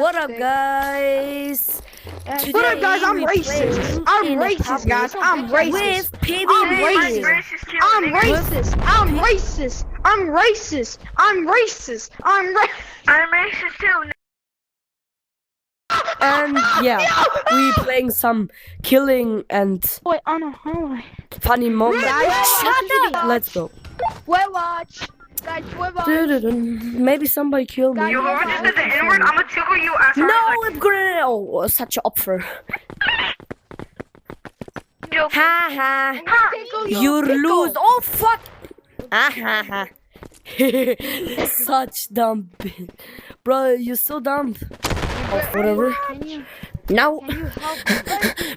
What up, guys? What up, guys? I'm racist. I'm racist, guys. I'm racist. I'm racist. I'm racist. I'm racist. I'm racist. I'm racist. I'm racist too. And yeah, we playing some killing and Wait, Anna, funny moments. Shut up. Let's go. We're watch. Guys, we're watch. Maybe somebody killed me. Yo, Whoever just said the N-word, I'ma tickle you after. No, I'm gonna. Oh, such an offer. Ha ha. You lose. Oh fuck. Ah ha ha. Such dumb bitch. Bro, you're so dumb. Oh, whatever. No.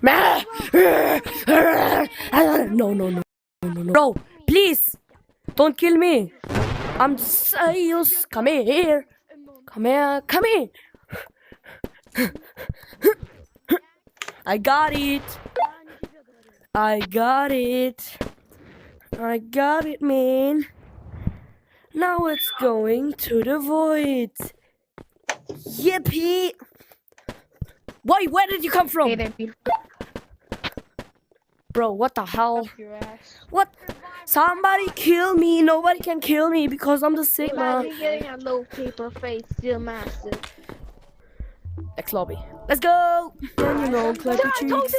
No. Bro, please. Don't kill me. I'm serious. Come here. Come here. Come here. I got it. I got it. I got it, man. Now it's going to the void. Yippee! Wait, where did you come from? Hey there, beautiful. Bro, what the hell? Your ass. What? Somebody kill me. Nobody can kill me because I'm the Sigma. Imagine getting a little paper face, still massive. Next lobby. Let's go! And you know, clap your cheeks.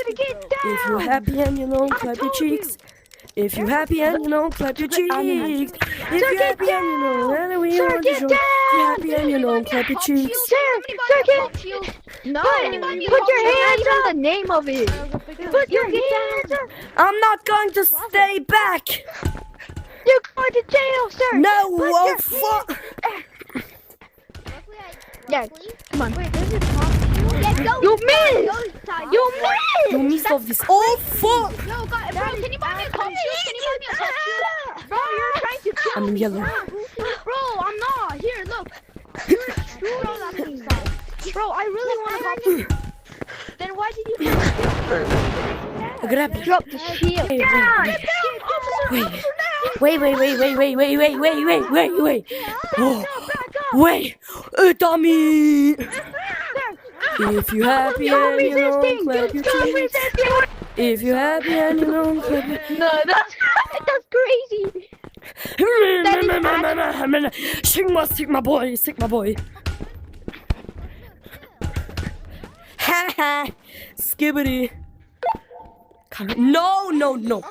If you're happy and you know, clap your cheeks. If you're happy and you know, clap your cheeks. If you're happy and you know, and we want to show. If you're happy and you know, clap your cheeks. No, put your hands on the name of it. Put your hands on. I'm not going to stay back. You're going to jail, sir. No, oh fuck. Yeah, come on. You missed. You missed. You missed of this. Oh fuck. No, God, bro, can you buy me a Coke? Can you buy me a Coke? Bro, you're trying to kill I'm in me. yellow. Bro, I'm not. Here, look. Bro, I really want to pop you. Then why did you I grab it. drop the shield? Wait. Oh, wait. Dummy. If you happy and you know, clap your cheeks. If you happy and you know, clap your No, that's crazy. Sigma boy. Haha. Skibbity. Come on. No. Don't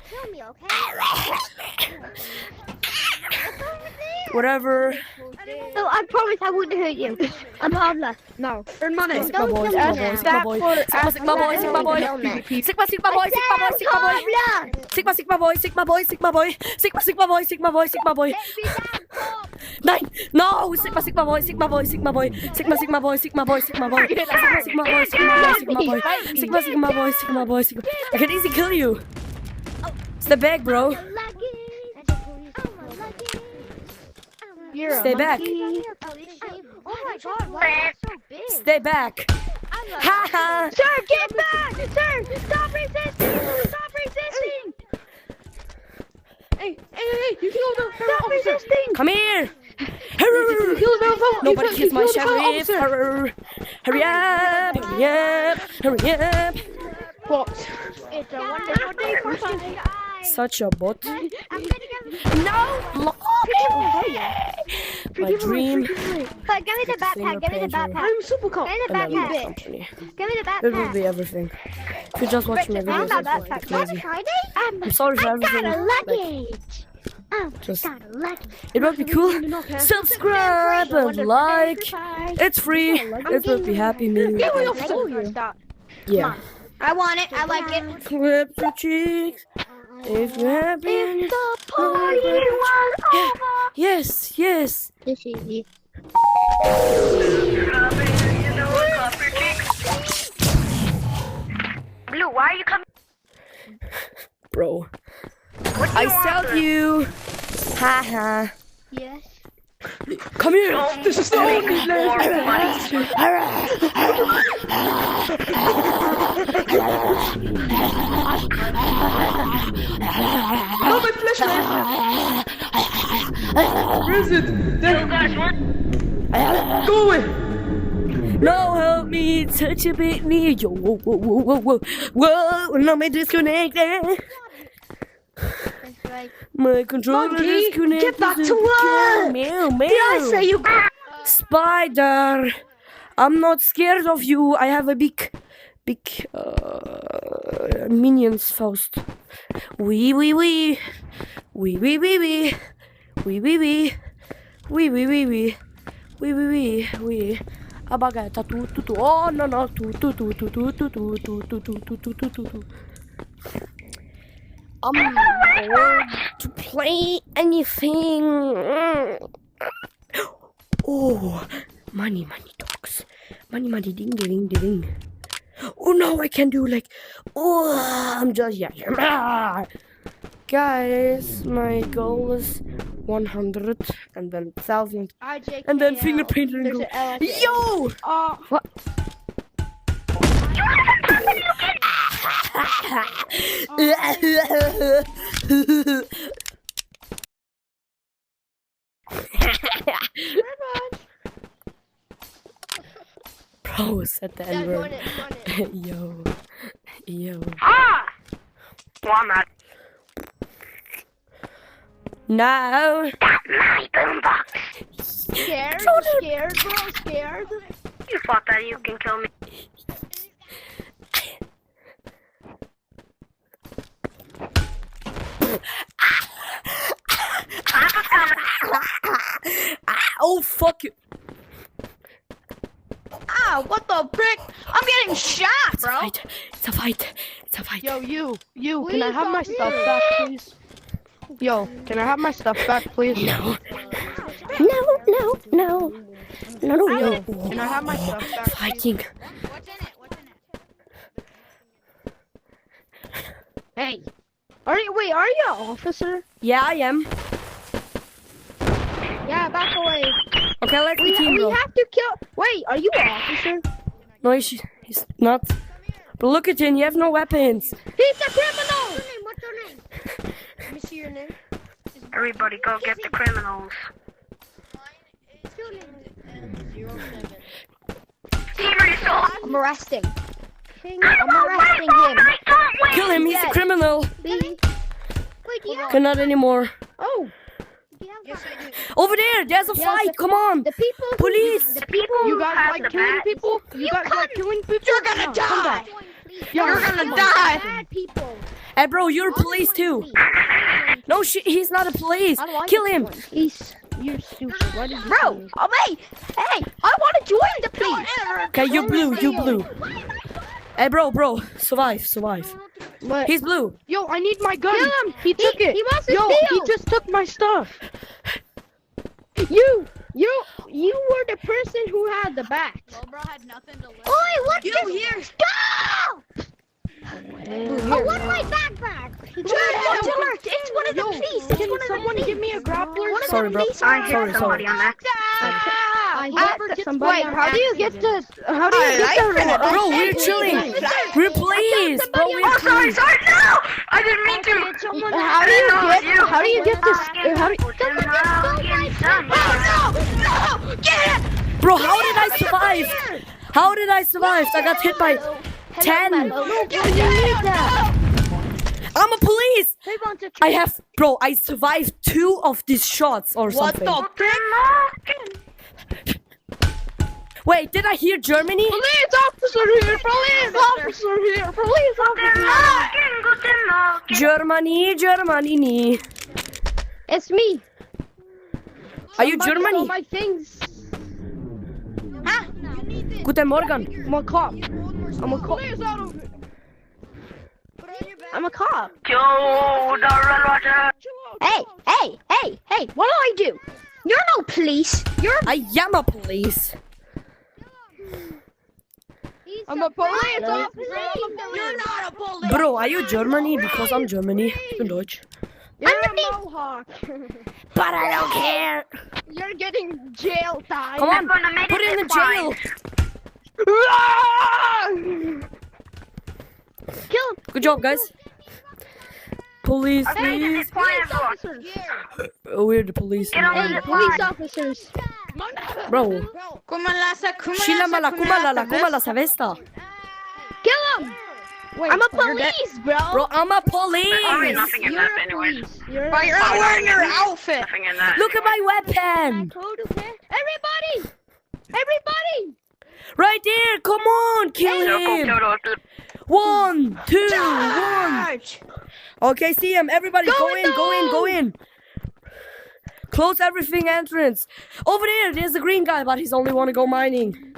kill me, okay? Whatever. No, I promise I wouldn't hurt you. I'm harmless. No, earn money. Sigma boy. Sigma boy. Nine. No. Sigma boy. I can easily kill you. Step back, bro. Stay back. Oh my God, why are you so big? Stay back. Haha. Sir, get back! Sir, stop resisting! Hey, you killed the Stop resisting! Come here. You killed the Nobody kills my sheriff. Hurry up. What? It's a wonderful day for fun. Such a bot. I'm gonna get No. My dream. But give me the backpack. I'm super cool. Give me the Another backpack. company. Give me the It will backpack. be everything. If you're just watching my videos, it's like crazy. Friday? I'm sorry for everything. Got a Like, luggage. just, Got a luggage. it would be cool. Subscribe and like. It's free. It will be happy me. Yeah. I want it. I like it. Clip your cheeks. If you're happy. If the party was over. Yes. This easy. Blue, why are you coming? Bro. I sell you. Haha. Yes. Come here. This is the only Oh, my flashlight! Where is it? There. Go away. No, help me, touch a bit me. Yo, whoa, whoa, whoa, whoa, whoa, whoa. No me disconnected. That's right. My controller Monkey, disconnected. get back to work. Meow, meow. Did I say you? Spider, I'm not scared of you. I have a big minions Faust. Wee wee wee, wee wee wee wee, wee wee wee, wee wee wee wee, wee wee wee wee. Abagata tu tu tu. Oh no no tu tu tu tu tu tu tu tu tu tu tu tu tu tu. I'm bored to play anything. Oh, money talks. Money ding ding ding. Oh no, I can do like. Oh, I'm just yeah. Guys, my goal is 100 and then 1,000 and then finger painting. There's an L at the end. Yo! What? Bro, said the Yeah, N join word. it. Yo. Ah! Well, I'm not. No. My boombox. Scared? Scared, bro? Scared? You thought that you can kill me. Oh, fuck you. Ah, what the frick? I'm getting shot, bro. It's a fight. It's a fight. Yo, you. Can Please I have my don't stuff do back, please? Yo, can I have my stuff back, please? No. Can I have my stuff back? Fighting. Hey. Are you an officer? Yeah, I am. Yeah, back away. Okay, let's We continue. have to kill. Wait, are you an officer? No, he's not. But look at him, you have no weapons. He's a criminal! What's your name? Let me see your name. Everybody go get the criminals. Team result. I'm arresting. I I'm don't arresting want him. I don't win. Kill him, he's a criminal. Please. Wait, do you have, Okay, not anymore. Oh, do you have Over there, there's a Yeah, fight, the- come on. the people? Police. The people you who guys have like the killing bat. people? You guys like killing people? You're gonna die! You're gonna die. Bad people. Hey, bro, you're police too. No, he's not a police. How do I Kill get him. one? You're stupid. Why did you Bro, oh wait! Hey, I want to join the police! Okay, you blue. Hey, bro, survive. What? He's blue. Yo, I need my gun. Kill him. He took it. He wants to Yo, steal. he just took my stuff. You were the person who had the bat. Oi, what's this? here. Stop! I want my backpack. It's one of the police. Can someone give me a grappler? Sorry, bro. I Sorry. hit somebody on that. Wait, how do you get the? How do you get the? Bro, we're chilling. We're police. Bro, we're Oh, sorry, police. no! I didn't mean to. How do you get? How do you get this? How do? No! Get it! Bro, how did I survive? How did I survive? I got hit by 10. You need that. I'm a police. Who wants a I have, bro, I survived 2 of these shots or What something. the? Wait, did I hear Germany? Police officer here! Police officer here! Police officer! Germany. It's me. Are you Somebody stole Germany? my things. Guten Morgen. I'm a cop. I'm a cop. I'm a cop. Yo, the Red Roger. Hey! What do I do? You're no police. I am a police. I'm a police officer. You're not a police. Bro, are you Germany? Because I'm Germany. Ich bin Deutsch. You're a mohawk. But I don't care. You're getting jail time. Come on, gonna make put it in the it fine. jail. Kill him. Good job, guys. Police, I made please. it fine, everyone. Officers. Oh, we're the police. Get on Hey, the police line. officers. Bro. Kumala Savesta. Kill him! I'm a police, bro. Bro, I'm a I mean, police. nothing in that, anyways. Bro, you're not wearing your outfit. Nothing in that. Look at my weapon. Everybody! Everybody! Right there. Come on. Kill him. 1, 2, 1. Charge! Okay, see him. Everybody go in. Close everything entrance. Over there, there's the green guy, but he's only want to go mining.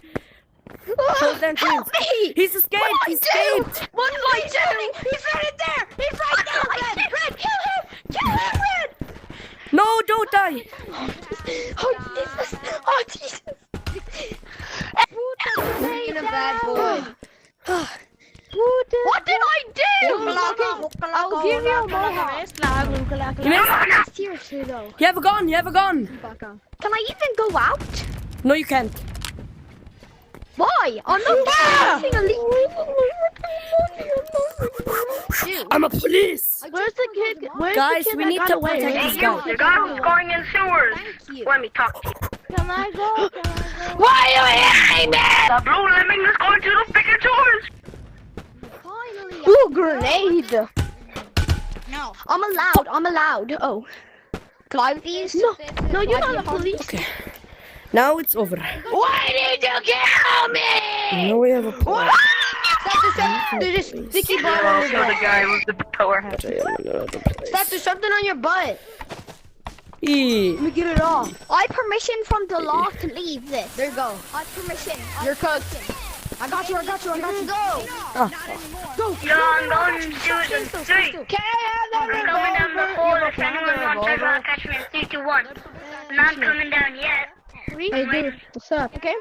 Close the entrance. Help me! He's escaped. He escaped. What do I do? He's right there! He's right there! Red! Kill him! Kill him, Red! No, don't die. Oh, Jesus! Oh, Jesus! Being a bad boy. What did I do? I'll give you a mohawk. You missed? Seriously though. You have a gun. Can I even go out? No, you can't. Why? I'm not doing anything illegal. I'm a police. Where's the kid? Where's Guys, the kid we that need got to away? protect Hey, this you, guy. the guy who's going in sewers. Thank you. Let me talk to you. Can I go? Why are you hitting me? The blue lemming is going to the freaking sewers. Finally. Ooh, grenade! No. I'm allowed. Oh. Can I have these? No, you're not a police. Okay. Now it's over. Why did you kill me? Now we have a plan. There's just sticky blood on Also, your the butt. guy with the power hat. Steph, there's something on your butt. Yeah. Let me get it off. I permission from the law to leave this. There you go. I permission. You're cooked. I got you. Go. Yeah, I'm going to the street. Can I have that I'm coming down the hole. If anyone wants to catch me in 3, 2, 1. I'm not coming down yet. Hey, dude. What's up? Okay.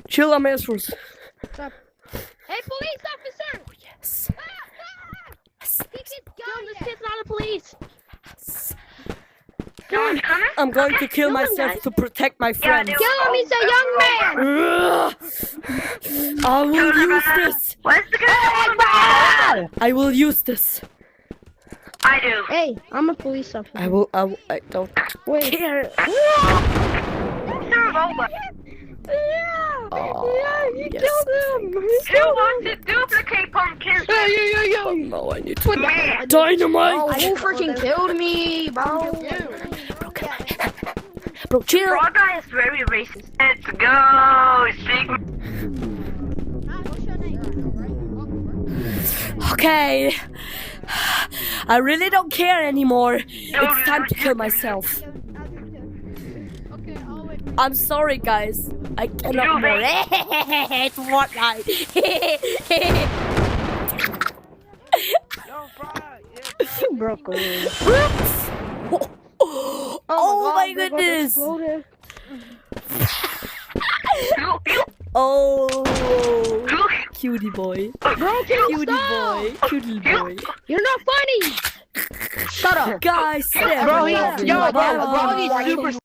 Chill on my first. Hey, police officer! Yes. This kid's not a police. No one's coming? I'm going to kill myself to protect my friends. they Kill him, he's a young man! I will use this. Where's the guy? I will use this. I do. Hey, I'm a police officer. I don't Wait. care. Revolver. Oh, You yes. killed him. Who wants to duplicate pumpkins? Yo. No, I need to. Dynamite! Oh, who freaking killed me, bro? Bro, chill. Frog guy is very racist. Let's go, Sigma. Okay. I really don't care anymore. It's time to kill myself. I'm sorry, guys. I cannot more. It's Fortnite. Broccoli. Oh my goodness. Oh, cutie boy. Cutie boy. Cutie boy. You're not funny. Shut up. Guys, Bro, he's super